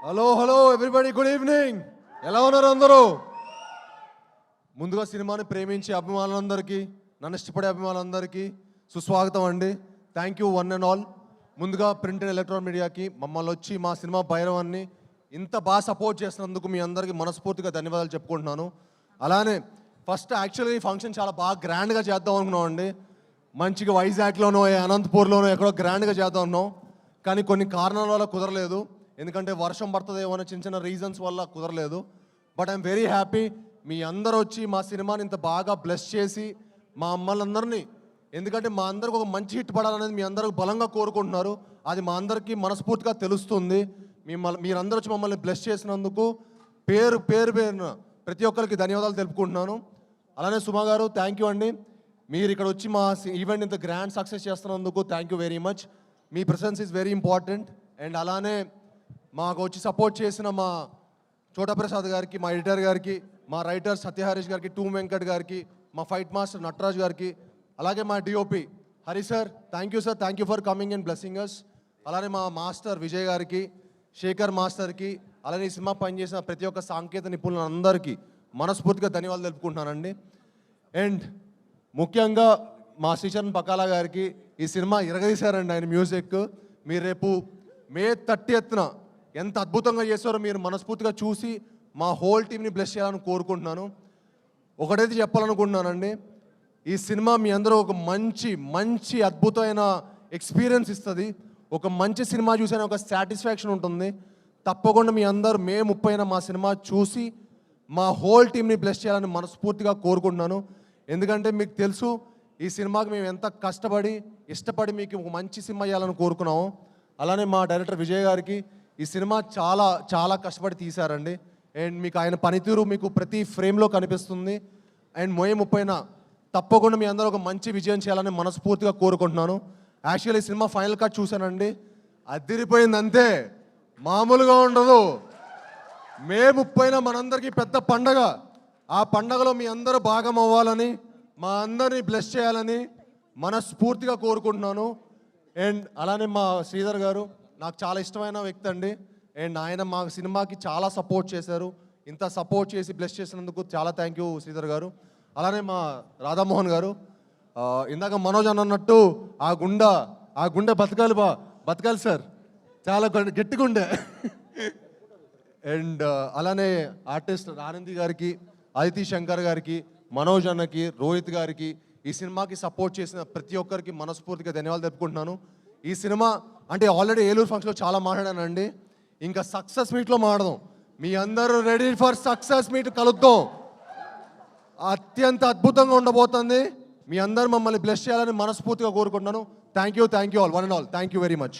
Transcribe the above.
Hello everybody, good evening. ఎలా ఉన్నారు అందరూ? ముందుగా సినిమాని ప్రేమించే అభిమానులందరికీ, నన్ను ఇష్టపడే అభిమానులందరికీ సుస్వాగతం అండి. Thank you one and all. ముందుగా ప్రింట్ అండ్ ఎలక్ట్రానిక్ మీడియాకి మమ్మల్ని వచ్చి మా సినిమా భైరవాన్ని ఇంత బాగా సపోర్ట్ చేసినందుకు మీ అందరికీ మనస్ఫూర్తిగా ధన్యవాదాలు చెప్పుకుంటున్నాను. అలానే ఫస్ట్ యాక్చువల్లీ ఈ ఫంక్షన్ చాలా బాగా గ్రాండ్గా చేద్దాం అనుకున్నామండి. మంచిగా వైజాగ్లోనో అనంతపూర్లోనో ఎక్కడో గ్రాండ్గా చేద్దాం అనుకున్నాం. కానీ కొన్ని కారణాల వల్ల కుదరలేదు. ఎందుకంటే వర్షం పడుతుందేమో అనే చిన్న చిన్న రీజన్స్ వల్ల కుదరలేదు. బట్ ఐఎమ్ వెరీ హ్యాపీ మీ అందరూ వచ్చి మా సినిమాని ఇంత బాగా బ్లెస్ చేసి మా అమ్మలందరినీ, ఎందుకంటే మా అందరికి ఒక మంచి హిట్ పడాలనేది మీ అందరికి బలంగా కోరుకుంటున్నారు. అది మా అందరికీ మనస్ఫూర్తిగా తెలుస్తుంది. మీరందరూ వచ్చి మమ్మల్ని బ్లెస్ చేసినందుకు పేరున ప్రతి ఒక్కరికి ధన్యవాదాలు తెలుపుకుంటున్నాను. అలానే సుమా గారు, థ్యాంక్ యూ అండి. మీరు ఇక్కడ వచ్చి మా ఈవెంట్ ఇంత గ్రాండ్ సక్సెస్ చేస్తున్నందుకు thank you very much. Me presence is very important. And అలానే మాకు వచ్చి సపోర్ట్ చేసిన మా చోటా ప్రసాద్ గారికి, మా ఎడిటర్ గారికి, మా రైటర్ సత్యహరీష్ గారికి, టూ వెంకట్ గారికి, మా ఫైట్ మాస్టర్ నటరాజ్ గారికి, అలాగే మా DOP Hari sir, thank you sir, thank you for coming and blessing us. అలానే మా మాస్టర్ విజయ్ గారికి, శేఖర్ మాస్టర్కి, అలానే ఈ సినిమా పనిచేసిన ప్రతి ఒక్క సాంకేతిక నిపుణులందరికీ మనస్ఫూర్తిగా ధన్యవాదాలు తెలుపుకుంటున్నానండి. అండ్ ముఖ్యంగా మా శ్రీచరణ్ పకాలా గారికి, ఈ సినిమా ఇరగదీశారండి ఆయన మ్యూజిక్. మీరు రేపు మే 30న ఎంత అద్భుతంగా చేస్తారో మీరు మనస్ఫూర్తిగా చూసి మా హోల్ టీమ్ని బ్లెస్ చేయాలని కోరుకుంటున్నాను. ఒకటైతే చెప్పాలనుకుంటున్నానండి, ఈ సినిమా మీ అందరూ ఒక మంచి అద్భుతమైన ఎక్స్పీరియన్స్ ఇస్తుంది. ఒక మంచి సినిమా చూసిన ఒక సాటిస్ఫాక్షన్ ఉంటుంది. తప్పకుండా మీ అందరూ మే 30న మా సినిమా చూసి మా హోల్ టీమ్ని బ్లెస్ చేయాలని మనస్ఫూర్తిగా కోరుకుంటున్నాను. ఎందుకంటే మీకు తెలుసు ఈ సినిమాకి మేము ఎంత కష్టపడి ఇష్టపడి మీకు ఒక మంచి సినిమా చేయాలని కోరుకున్నాము. అలానే మా డైరెక్టర్ విజయ్ గారికి ఈ సినిమా చాలా కష్టపడి తీశారండి. అండ్ మీకు ఆయన పనితీరు మీకు ప్రతి ఫ్రేమ్లో కనిపిస్తుంది. అండ్ మే 30న తప్పకుండా మీ అందరూ ఒక మంచి విజయం చేయాలని మనస్ఫూర్తిగా కోరుకుంటున్నాను. యాక్చువల్లీ ఈ సినిమా ఫైనల్ కట్ చూశానండి, అదిరిపోయింది అంతే, మామూలుగా ఉండదు. మే 30న మనందరికీ పెద్ద పండగ. ఆ పండగలో మీ అందరూ భాగం అవ్వాలని, మా అందరినీ బ్లెస్ చేయాలని మనస్ఫూర్తిగా కోరుకుంటున్నాను. అండ్ అలానే మా శ్రీధర్ గారు నాకు చాలా ఇష్టమైన వ్యక్తి అండి. అండ్ ఆయన మా సినిమాకి చాలా సపోర్ట్ చేశారు. ఇంత సపోర్ట్ చేసి బ్లెస్ చేసినందుకు చాలా థ్యాంక్ యూ శ్రీధర్ గారు. అలానే మా రాధామోహన్ గారు, ఇందాక మనోజ్ అన్నట్టు ఆ గుండె బతకాలి సార్, చాలా గట్టిగా ఉండే. అండ్ అలానే ఆర్టిస్ట్ ఆనంది గారికి, అదితి శంకర్ గారికి, మనోజ్ అన్నకి, రోహిత్ గారికి, ఈ సినిమాకి సపోర్ట్ చేసిన ప్రతి ఒక్కరికి మనస్ఫూర్తిగా ధన్యవాదాలు తెలుపుకుంటున్నాను. ఈ సినిమా అంటే ఆల్రెడీ ఏలూరు ఫంక్షన్లో చాలా మాట్లాడానండి, ఇంకా సక్సెస్ మీట్లో మాట్లాడదాం. మీ అందరూ రెడీ ఫర్ సక్సెస్ మీట్, కలుద్దాం. అత్యంత అద్భుతంగా ఉండబోతుంది. మీ అందరూ మమ్మల్ని బ్లెస్ చేయాలని మనస్ఫూర్తిగా కోరుకుంటున్నాను. Thank you all, one and all, thank you very much.